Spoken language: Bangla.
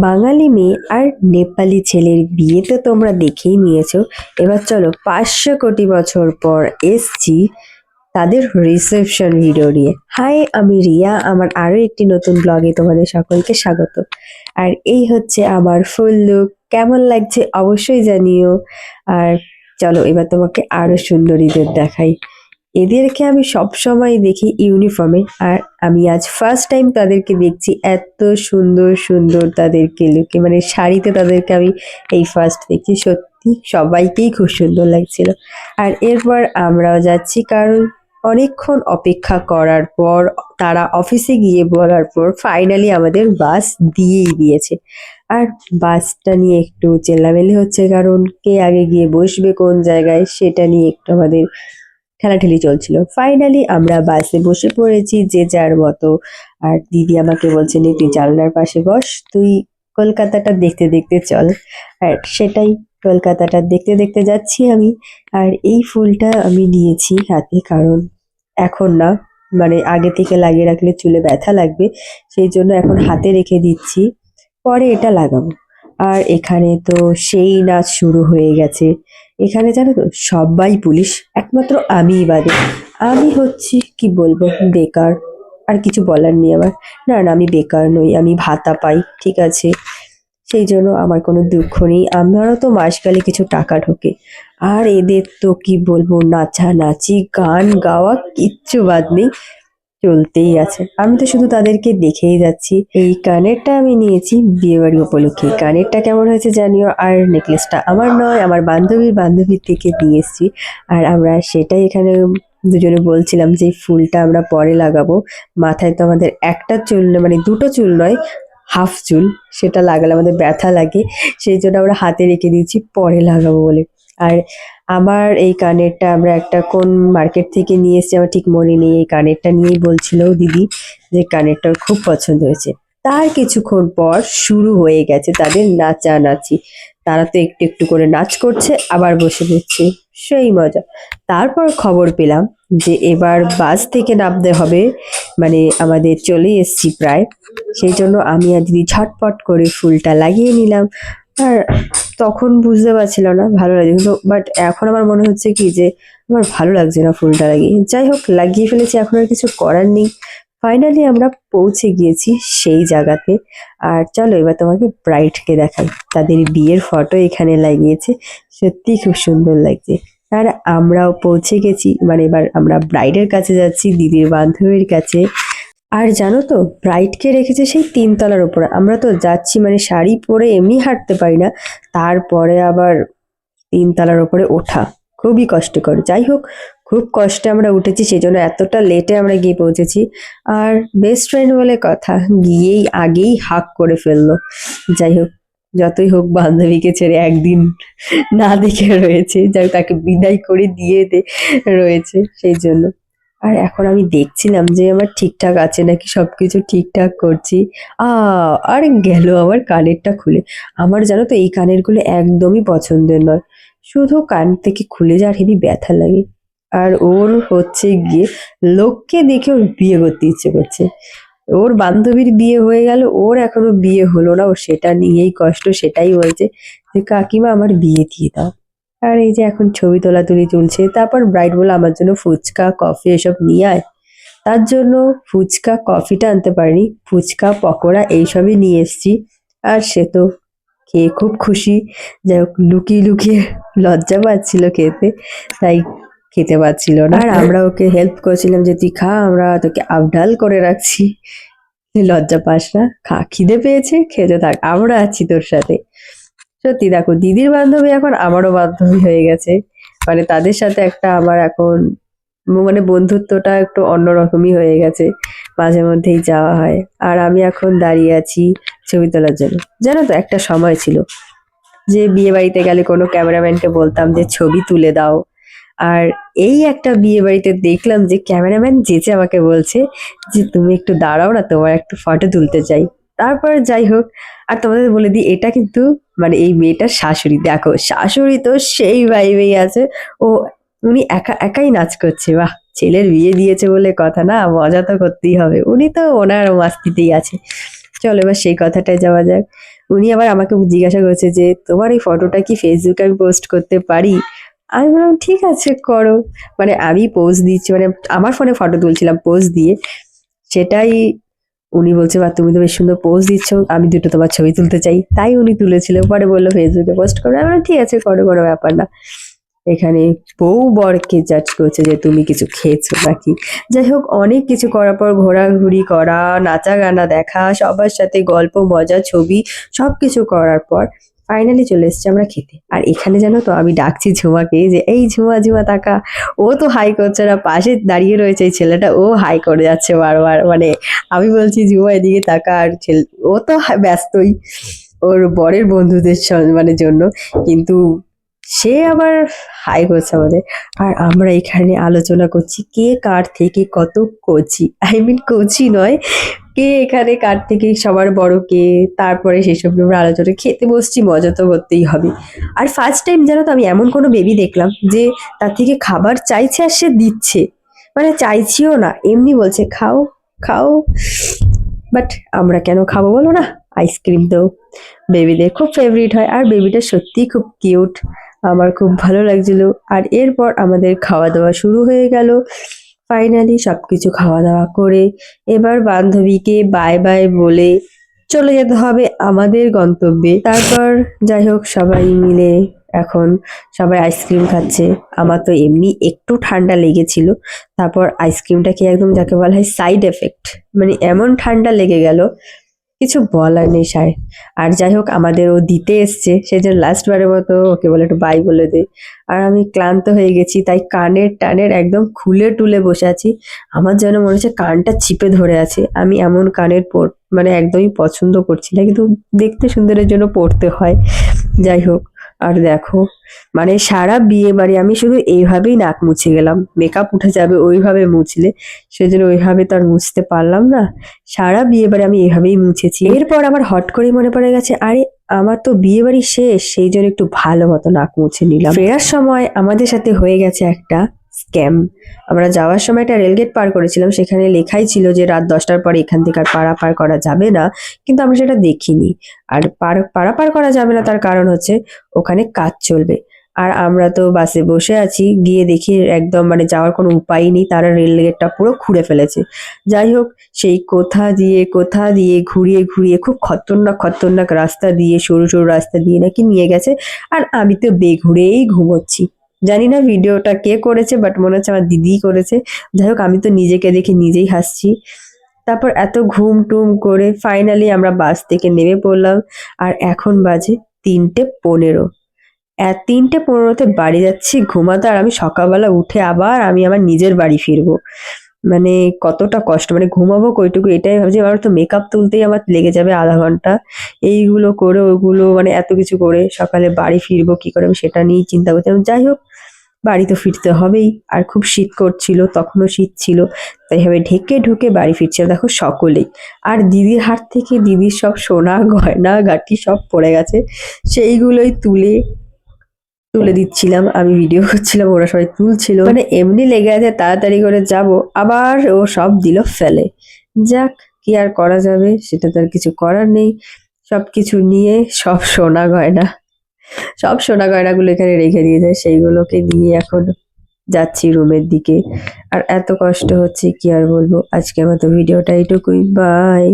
বাঙালি মেয়ে আর নেপালি ছেলের বিয়ে তো তোমরা দেখেই নিয়েছো। এবার চলো 500 কোটি বছর পর এসছি তাদের রিসেপশন ভিডিও নিয়ে। হাই, আমি রিয়া, আমার আরো একটি নতুন ব্লগে তোমাদের সকলকে স্বাগত। আর এই হচ্ছে আমার ফুল লুক, কেমন লাগছে অবশ্যই জানিও। আর চলো এবার তোমাকে আরো সুন্দরীদের দেখাই। এদেরকে আমি সব সময় দেখি ইউনিফর্মে, আর আমি আজ ফার্স্ট টাইম তাদেরকে দেখছি এত সুন্দর সুন্দর তাদেরকে লুকে, মানে শাড়িতে তাদেরকে আমি এই ফার্স্ট দেখছি। সত্যি সবাইকেই খুব সুন্দর লাগছিল। আর এরপর আমরাও যাচ্ছি, কারণ অনেকক্ষণ অপেক্ষা করার পর তারা অফিসে গিয়ে বলার পর ফাইনালি আমাদের বাস দিয়েই দিয়েছে। আর বাসটা নিয়ে একটু চেল্লামেলি হচ্ছে, কারণ কে আগে গিয়ে বসবে কোন জায়গায় সেটা নিয়ে একটু আমাদের ঠেলাঠেলি চলছিল। ফাইনালি আমরা বাসে বসে পড়েছি যে যার মতো। আর দিদি আমাকে বলছেন, তুই জানলার পাশে বস, তুই কলকাতাটা দেখতে দেখতে চল। আর সেটাই, কলকাতাটা দেখতে দেখতে যাচ্ছি আমি। আর এই ফুলটা আমি নিয়েছি হাতে, কারণ এখন না, মানে আগে থেকে লাগিয়ে রাখলে চুলে ব্যথা লাগবে, সেই জন্য এখন হাতে রেখে দিচ্ছি, পরে এটা লাগাবো। আর এখানে তো সেই নাচ শুরু হয়ে গেছে। এখানে জানো তো সবাই পুলিশ, একমাত্র আমিই বাদে। আমি হচ্ছি কি বলবো, বেকার। আর কিছু বলার নেই আমার। না না, আমি বেকার নই, আমি ভাতা পাই, ঠিক আছে। সেই জন্য আমার কোনো দুঃখ নেই, আমারও তো মাস গেলে কিছু টাকা ঢোকে। আর এদের তো কি বলবো, নাচানাচি গান গাওয়া কিচ্ছু বাদ নেই, চলতেই আছে। আমি তো শুধু তাদেরকে দেখেই যাচ্ছি। এই কানেরটা আমি নিয়েছি বিয়েবাড়ি উপলক্ষে, কানেরটা কেমন হয়েছে জানিও। আর নেকলেসটা আমার নয়, আমার বান্ধবীর থেকে নিয়ে এসেছি। আর আমরা সেটাই এখানে দুজনে বলছিলাম যে এই ফুলটা আমরা পরে লাগাবো। মাথায় তো আমাদের একটা চুল মানে দুটো চুল নয়, হাফ চুল, সেটা লাগালে আমাদের ব্যথা লাগে, সেই জন্য আমরা হাতে রেখে দিয়েছি পরে লাগাবো বলে। আর আমার এই কানেরটা আমরা একটা কোন মার্কেট থেকে নিয়ে এসেছি আমার ঠিক মনে নেই। এই কানেরটা নিয়েই বলছিল দিদি যে কানেরটা ওর খুব পছন্দ হয়েছে। তার কিছুক্ষণ পর শুরু হয়ে গেছে তাদের নাচানাচি। তারা তো একটু একটু করে নাচ করছে, আবার বসে পড়ছে, সেই মজা। তারপর খবর পেলাম যে এবার বাস থেকে নামতে হবে, মানে আমাদের চলে এসেছি প্রায়। সেই জন্য আমি আর দিদি ঝটপট করে ফুলটা লাগিয়ে নিলাম। আর তখন বুঝতে পারছিল না ভালো লাগে কিন্তু, বাট এখন আমার মনে হচ্ছে কি যে আমার ভালো লাগছে না ফুলটা লাগিয়ে। যাই হোক, লাগিয়ে ফেলেছি, এখন আর কিছু করার নেই। ফাইনালি আমরা পৌঁছে গিয়েছি সেই জায়গাতে। আর চলো এবার তোমাকে ব্রাইডকে দেখাই, তাদের বিয়ের ফটো এখানে লাগিয়েছে, সত্যি খুব সুন্দর লাগছে। আর আমরাও পৌঁছে গেছি, মানে এবার আমরা ব্রাইডের কাছে যাচ্ছি, দিদির বান্ধবীর কাছে। আর জানো তো ব্রাইডকে রেখেছে সেই 3 তলার উপরে। আমরা তো যাচ্ছি, মানে শাড়ি পরে এমনি হাঁটতে পারি না, তারপরে আবার 3 তলার উপরে ওঠা খুবই কষ্টকর। যাই হোক, খুব কষ্টে আমরা উঠেছি, সেই জন্য এতটা লেটে আমরা গিয়ে পৌঁছেছি। আর বেস্ট ফ্রেন্ড বলে কথা, গিয়েই আগেই হাক করে ফেললো। যাই হোক, যতই হোক বান্ধবীকে ছেড়ে একদিন না দেখে রয়েছে, যাই হোক, তাকে বিদায় করে রয়েছে সেই জন্য। আর এখন আমি দেখছিলাম যে আমার ঠিকঠাক আছে নাকি, সবকিছু ঠিকঠাক করছি। আ আর গেল আমার কানেরটা খুলে। আমার জানো তো এই কানেরগুলো একদমই পছন্দের নয়, শুধু কান থেকে খুলে যায় আর হেবি ব্যথা লাগে। আর ওর হচ্ছে গিয়ে লোককে দেখে ওর বিয়ে করতে ইচ্ছে করছে। ওর বান্ধবীর বিয়ে হয়ে গেল, ওর এখনো বিয়ে হলো না, ও সেটা নিয়েই কষ্ট, সেটাই বলছে যে কাকিমা আমার বিয়ে দিয়ে দাও। আর এই যে এখন ছবি তোলাতুলি চলছে, তারপর ব্রাইড বলল আমার জন্য ফুচকা কফি এসব নিয়ে আয়। তার জন্য ফুচকা কফিটা আনতে পারিনি, ফুচকা পকোড়া এইসবই নিয়ে এসেছি। আর সে তো খেয়ে খুব খুশি। যাই হোক, লুকিয়ে লুকিয়ে লজ্জা পাচ্ছিল খেতে, তাই খেতে পারছিল না। আর আমরা ওকে হেল্প করছিলাম যে তুই খা, আমরা তোকে আবডাল করে রাখছি, তুই লজ্জা পাস না, খা, খিদে পেয়েছে খেতে থাক, আমরা আছি তোর সাথে। সত্যি দেখো, দিদির বান্ধবী এখন আমারও বান্ধবী হয়ে গেছে, মানে তাদের সাথে একটা আমার এখন মানে বন্ধুত্বটা একটু অন্যরকমই হয়ে গেছে, মাঝে মধ্যেই যাওয়া হয়। আর আমি এখন দাঁড়িয়ে আছি ছবি তোলার জন্য। জানো তো একটা সময় ছিল যে বিয়ে বাড়িতে গেলে কোনো ক্যামেরাম্যানকে বলতাম যে ছবি তুলে দাও। আর এই একটা বিয়ে বাড়িতে দেখলাম যে ক্যামেরাম্যান যেচে আমাকে বলছে যে তুমি একটু দাঁড়াও না, তোমার একটু ফটো তুলতে চাই। তারপর যাই হোক, আর তোমাদের বলে দিই এটা কিন্তু মানে এই মেয়েটার শাশুড়ি। দেখো শাশুড়ি তো সেই ভাইবেই আছে। ও, উনি একা একাই নাচ করছে, বাহ, ছেলের বিয়ে দিয়েছে বলে কথা, না মজা তো করতেই হবে, উনি তো ওনার মাস্তিতেই আছে। চলো এবার সেই কথাটায় যাওয়া যাক। উনি আবার আমাকে জিজ্ঞাসা করছে যে তোমার এই ফটোটা কি ফেসবুকে আমি পোস্ট করতে পারি? আমি বললাম ঠিক আছে করো। মানে আমি পোজ দিচ্ছি, মানে আমার ফোনে ফটো তুলছিলাম পোজ দিয়ে, সেটাই উনি বলছে বা তুমি তো বেশ সুন্দর পোজ দিচ্ছ, আমি দুটো তোমার ছবি তুলতে চাই। তাই উনি তুলেছিল, পরে বললো ফেসবুকে পোস্ট করো। আমি বললাম, ঠিক আছে করো, কোনো ব্যাপার না। এখানে বউ বরকে জাজ করছে যে তুমি কিছু খেয়েছো নাকি। যাই হোক, অনেক কিছু করার পর ঘোরাঘুরি করা, নাচা গানা দেখা, সবার সাথে গল্প মজা ছবি সবকিছু করার পর ফাইনালি চলে এসেছি আমরা খেতে। আর এখানে জানো তো আমি ডাকছি ঝুমাকে যে এই ঝুমা ঝুমা তাকা। ও তো হাই করছে না, পাশে দাঁড়িয়ে রয়েছে এই ছেলেটা, ও হাই করে যাচ্ছে বারবার। মানে আমি বলছি ঝুমা এদিকে তাকা, আর ও তো ব্যস্তই ওর বরের বন্ধুদের মানে জন্য, কিন্তু সে আবার হাই করছে আমাদের। আর আমরা এখানে আলোচনা করছি কে কার থেকে কত কচি, আই মিন কচি নয়, কে এখানে কার থেকে সবার বড় কে। তারপরে সেসব নিয়ে আমরা আলোচনা, খেতে বসছি, মজা তো করতেই হবে। আর ফার্স্ট টাইম জানো তো আমি এমন কোনো বেবি দেখলাম যে তার থেকে খাবার চাইছে আর সে দিচ্ছে, মানে চাইছিও না, এমনি বলছে খাও খাও। বাট আমরা কেন খাবো বলো না, আইসক্রিম তো বেবিদের খুব ফেভারিট হয়, আর বেবিটা সত্যিই খুব কিউট, আমার খুব ভালো লাগছিল। আর এরপর আমাদের খাওয়া দাওয়া শুরু হয়ে গেল। ফাইনালি সবকিছু খাওয়া দাওয়া করে এবার বান্ধবীকে বাই বাই বলে চলে যেতে হবে আমাদের গন্তব্যে। তারপর যাই হোক সবাই মিলে এখন সবাই আইসক্রিম খাচ্ছে। আমার তো এমনি একটু ঠান্ডা লেগেছিল, তারপর আইসক্রিমটা খেয়ে একদম যাকে বলা হয় সাইড এফেক্ট, মানে এমন ঠান্ডা লেগে গেল কিছু বলার নেই সায়। আর যাই হোক আমাদের ও দিতে এসছে, সে যে লাস্ট বারের মতো ওকে বলে একটু বাই বলে দে। আর আমি ক্লান্ত হয়ে গেছি, তাই কানের টানের একদম খুলে টুলে বসে আছি। আমার যেন মনে হচ্ছে কানটা চিপে ধরে আছে। আমি এমন কানের মানে একদমই পছন্দ করছি না, কিন্তু দেখতে সুন্দরের জন্য পড়তে হয়। যাই হোক, আর দেখো মানে সারা বিয়ে বাড়ি আমি শুধু এইভাবেই নাক মুছে গেলাম, মেকআপ উঠে যাবে ওইভাবে মুছলে, সেজন্য ওইভাবে তো আর মুছতে পারলাম না। সারা বিয়ে বাড়ি আমি এভাবেই মুছেছি। এরপর আমার হট করে মনে পড়ে গেছে, আরে আমার তো বিয়ে বাড়ি শেষ, সেই জন্য একটু ভালো মতো নাক মুছে নিলাম। ফেরার সময় আমাদের সাথে হয়ে গেছে একটা স্ক্যাম। আমরা যাওয়ার সময় একটা রেলগেট পার করেছিলাম, সেখানে লেখাই ছিল যে রাত 10টার পরে এখান থেকে আর পারাপার করা যাবে না, কিন্তু আমরা সেটা দেখিনি। আর পারাপার করা যাবে না তার কারণ হচ্ছে ওখানে কাজ চলবে। আর আমরা তো বাসে বসে আছি, গিয়ে দেখি একদম মানে যাওয়ার কোনো উপায় নেই, তারা রেল গেটটা পুরো খুঁড়ে ফেলেছে। যাই হোক, সেই কোথা দিয়ে ঘুরিয়ে ঘুরিয়ে খুব খতরনাক খতরনাক রাস্তা দিয়ে, সরু সরু রাস্তা দিয়ে নাকি নিয়ে গেছে। আর আমি তো বেঘুরেই ঘুমোচ্ছি। জানি না ভিডিওটা কে করেছে, বাট মনে হচ্ছে আমার দিদিই করেছে। যাই হোক, আমি তো নিজেকে দেখে নিজেই হাসছি। তারপর এত ঘুম টুম করে ফাইনালি আমরা বাস থেকে নেমে পড়লাম। আর এখন বাজে 3:15। 3:15-তে বাড়ি যাচ্ছি ঘুমাতে, আর আমি সকালবেলা উঠে আবার আমি আমার নিজের বাড়ি ফিরবো। মানে কতটা কষ্ট, মানে ঘুমাবো কইটুকু এটাই ভাবছি। আমার তো মেকআপ তুলতেই আমার লেগে যাবে আধা ঘন্টা, এইগুলো করে ওগুলো মানে এত কিছু করে সকালে বাড়ি ফিরবো কি করে আমি সেটা নিয়েই চিন্তা করছিলাম। যাই হোক, বাড়ি তো ফিরতে হবেই, আর খুব শীত করছিল, তখনও শীত ছিল, তাই ভাবে ঢেকে ঢুকে বাড়ি ফিরছিল দেখো সকলেই। আর দিদির হাত থেকে দিদির সব সোনা গয়না গাটি সব পড়ে গেছে, সেইগুলোই তুলে তুলে দিচ্ছিলাম, আমি ভিডিও করছিলাম, ওরা সবাই তুলছিল, মানে এমনি লেগে আছে তাড়াতাড়ি করে যাব, আবার ও সব দিল ফেলে। যাক, কি আর করা যাবে, সেটা তো আর কিছু করার নেই। সবকিছু নিয়ে সব সোনা গয়নাগুলো এখানে রেখে দিয়েছে, সেইগুলোকে নিয়ে এখন যাচ্ছি রুমের দিকে। আর এত কষ্ট হচ্ছে কি আর বলবো। আজকের মতো ভিডিওটা এইটুকুই, বাই।